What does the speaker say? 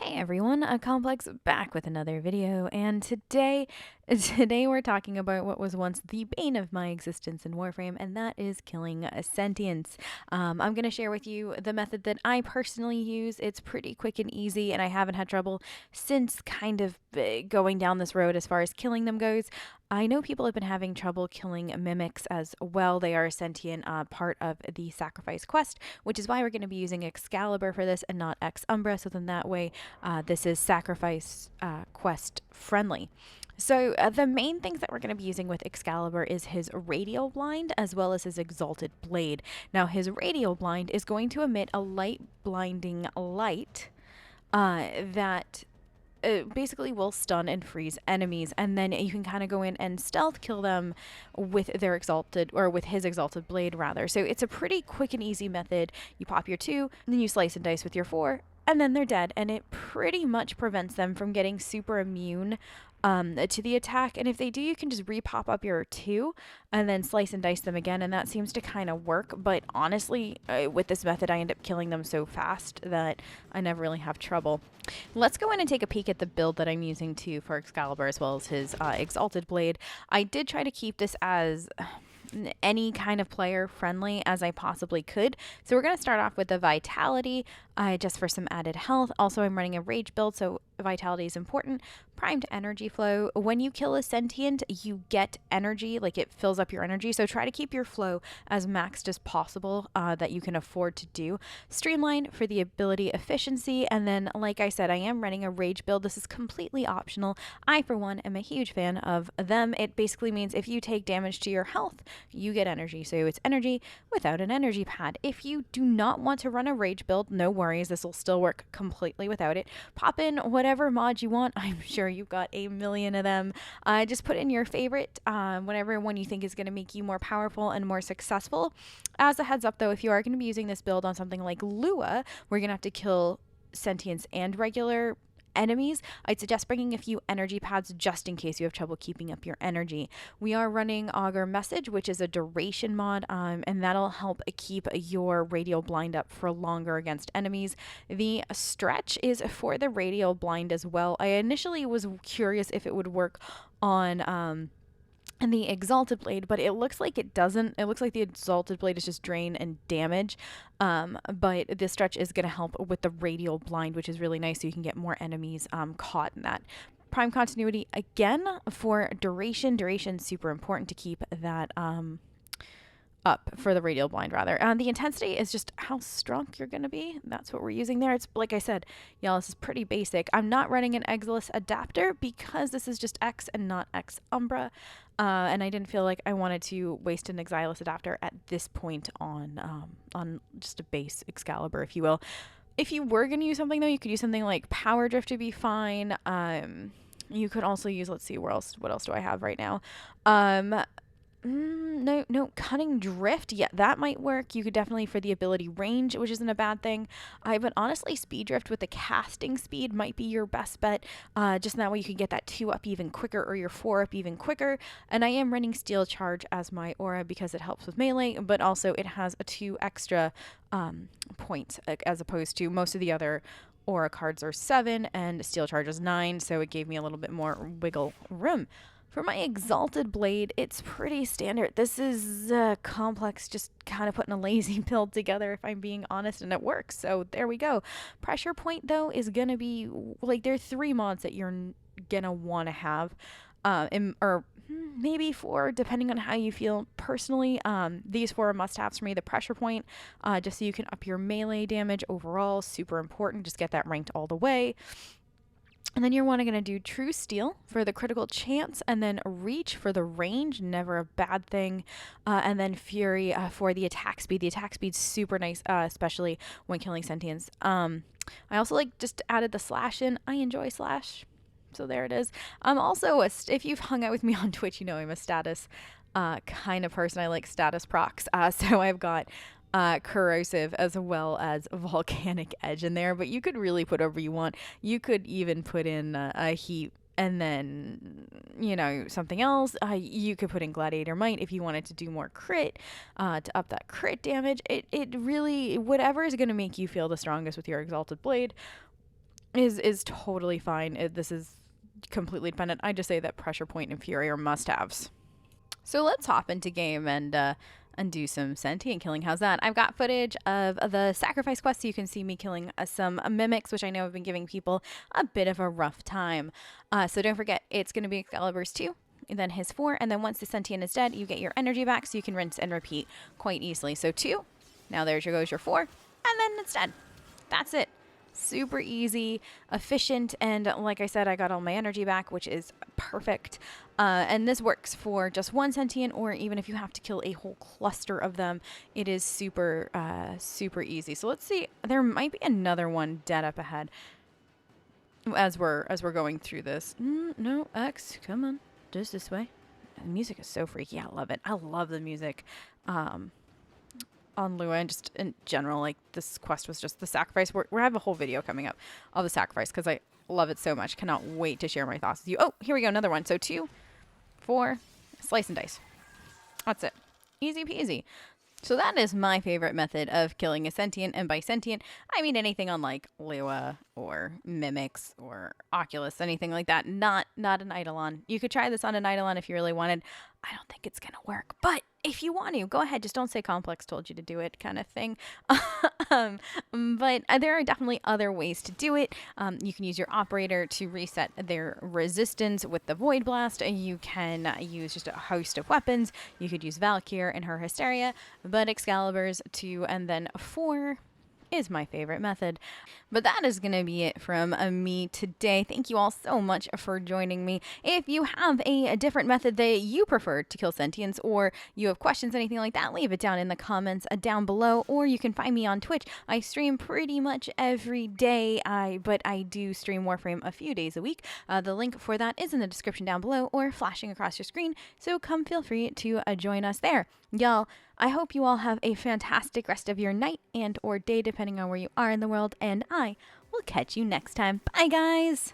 Hey everyone, Complex back with another video, and today we're talking about what was once the bane of my existence in Warframe, and that is killing sentients. I'm going to share with you the method that I personally use. It's pretty quick and easy, and I haven't had trouble since kind of going down this road as far as killing them goes. I know people have been having trouble killing mimics as well. They are a sentient part of the sacrifice quest, which is why we're going to be using Excalibur for this and not Ex Umbra, so then that way this is sacrifice quest friendly. So the main things that we're going to be using with Excalibur is his radial blind as well as his exalted blade. Now his radial blind is going to emit a light blinding light that basically will stun and freeze enemies, and then you can kind of go in and stealth kill them with their exalted, or with his exalted blade rather. So it's a pretty quick and easy method. You pop your 2, and then you slice and dice with your 4, and then they're dead, and it pretty much prevents them from getting super immune to the attack. And if they do, you can just repop up your 2 and then slice and dice them again, and that seems to kind of work. But honestly, with this method, I end up killing them so fast that I never really have trouble. Let's go in and take a peek at the build that I'm using too for Excalibur as well as his exalted blade. I did try to keep this as any kind of player friendly as I possibly could. So we're going to start off with the vitality just for some added health. Also, I'm running a rage build, so vitality is important. Primed energy flow. When you kill a sentient, you get energy, like it fills up your energy. So try to keep your flow as maxed as possible that you can afford to do. Streamline for the ability efficiency. And then, like I said, I am running a rage build. This is completely optional. I, for one, am a huge fan of them. It basically means if you take damage to your health, you get energy. So it's energy without an energy pad. If you do not want to run a rage build, no worries. This will still work completely without it. Pop in whatever mod you want. I'm sure you've got a million of them. Just put in your favorite, whatever one you think is going to make you more powerful and more successful. As a heads up though, if you are going to be using this build on something like Lua, we're going to have to kill sentients and regular enemies. I'd suggest bringing a few energy pads just in case you have trouble keeping up your energy. We are running Augur Message, which is a duration mod, and that'll help keep your radial blind up for longer against enemies. The stretch is for the radial blind as well. I initially was curious if it would work on and the exalted blade, but it looks like it doesn't. It looks like the exalted blade is just drain and damage, but this stretch is going to help with the radial blind, which is really nice, so you can get more enemies caught in that. Prime continuity again for duration. Duration super important to keep that up for the radial blind rather. The intensity is just how strong you're going to be. That's what we're using there. It's like I said, y'all, this is pretty basic. I'm not running an Exilus adapter because this is just X and not Ex Umbra. And I didn't feel like I wanted to waste an Exilus adapter at this point on just a base Excalibur, if you will. If you were going to use something though, you could use something like Power Drift to be fine. You could also use, let's see, what else do I have right now? No, Cunning Drift. Yeah, that might work. You could definitely for the ability range, which isn't a bad thing. But honestly, Speed Drift with the casting speed might be your best bet. Just that way you can get that 2 up even quicker or your 4 up even quicker. And I am running Steel Charge as my aura because it helps with melee, but also it has a 2 extra points as opposed to most of the other aura cards are 7 and Steel Charge is 9, so it gave me a little bit more wiggle room. For my exalted blade, it's pretty standard. This is complex, just kind of putting a lazy build together, if I'm being honest, and it works. So there we go. Pressure point, though, is going to be, like, there are 3 mods that you're going to want to have, or maybe 4, depending on how you feel personally. These 4 are must-haves for me. The pressure point, just so you can up your melee damage overall, super important. Just get that ranked all the way. And then you're going to do True Steel for the critical chance, and then Reach for the range, never a bad thing. And then Fury for the attack speed. The attack speed's super nice, especially when killing sentients. I also just added the slash in. I enjoy slash, so there it is. I'm also, if you've hung out with me on Twitch, you know I'm a status kind of person. I like status procs. So I've got corrosive as well as volcanic edge in there, but you could really put whatever you want. You could even put in a heat and then, you know, something else. You could put in Gladiator Might if you wanted to do more crit, to up that crit damage. It really, whatever is going to make you feel the strongest with your Exalted Blade. is totally fine. This is completely dependent. I just say that Pressure Point and Fury are must-haves. So let's hop into game and do some sentient killing. How's that? I've got footage of the sacrifice quest, so you can see me killing some mimics, which I know have been giving people a bit of a rough time. So don't forget, it's going to be Excalibur's 2, and then his 4, and then once the sentient is dead, you get your energy back, so you can rinse and repeat quite easily. So 2, now there goes your 4, and then it's dead. That's it. Super easy, efficient, and like I said, I got all my energy back, which is perfect. And this works for just one sentient, or even if you have to kill a whole cluster of them, it is super, super easy. So let's see. There might be another one dead up ahead as we're going through this. No, X, come on, just this way. The music is so freaky. I love it. I love the music. On Lua and just in general, like this quest was just the sacrifice. We have a whole video coming up of the sacrifice because I love it so much. Cannot wait to share my thoughts with you. Oh, here we go, another one. So 2, 4, slice and dice. That's it. Easy peasy. So that is my favorite method of killing a sentient, and by sentient, I mean anything on like Lua or Mimics or Oculus, anything like that. Not an Eidolon. You could try this on an Eidolon if you really wanted. I don't think it's gonna work, but if you want to, go ahead. Just don't say Complex told you to do it, kind of thing. But there are definitely other ways to do it. You can use your operator to reset their resistance with the Void Blast. You can use just a host of weapons. You could use Valkyr and her Hysteria, but Excalibur's 2 and then 4 is my favorite method. But that is going to be it from me today. Thank you all so much for joining me. If you have a different method that you prefer to kill sentients, or you have questions, anything like that, leave it down in the comments down below, or you can find me on Twitch. I stream pretty much every day, but I do stream Warframe a few days a week. The link for that is in the description down below or flashing across your screen, so come feel free to join us there. Y'all, I hope you all have a fantastic rest of your night and or day, depending on where you are in the world, and I will catch you next time. Bye, guys!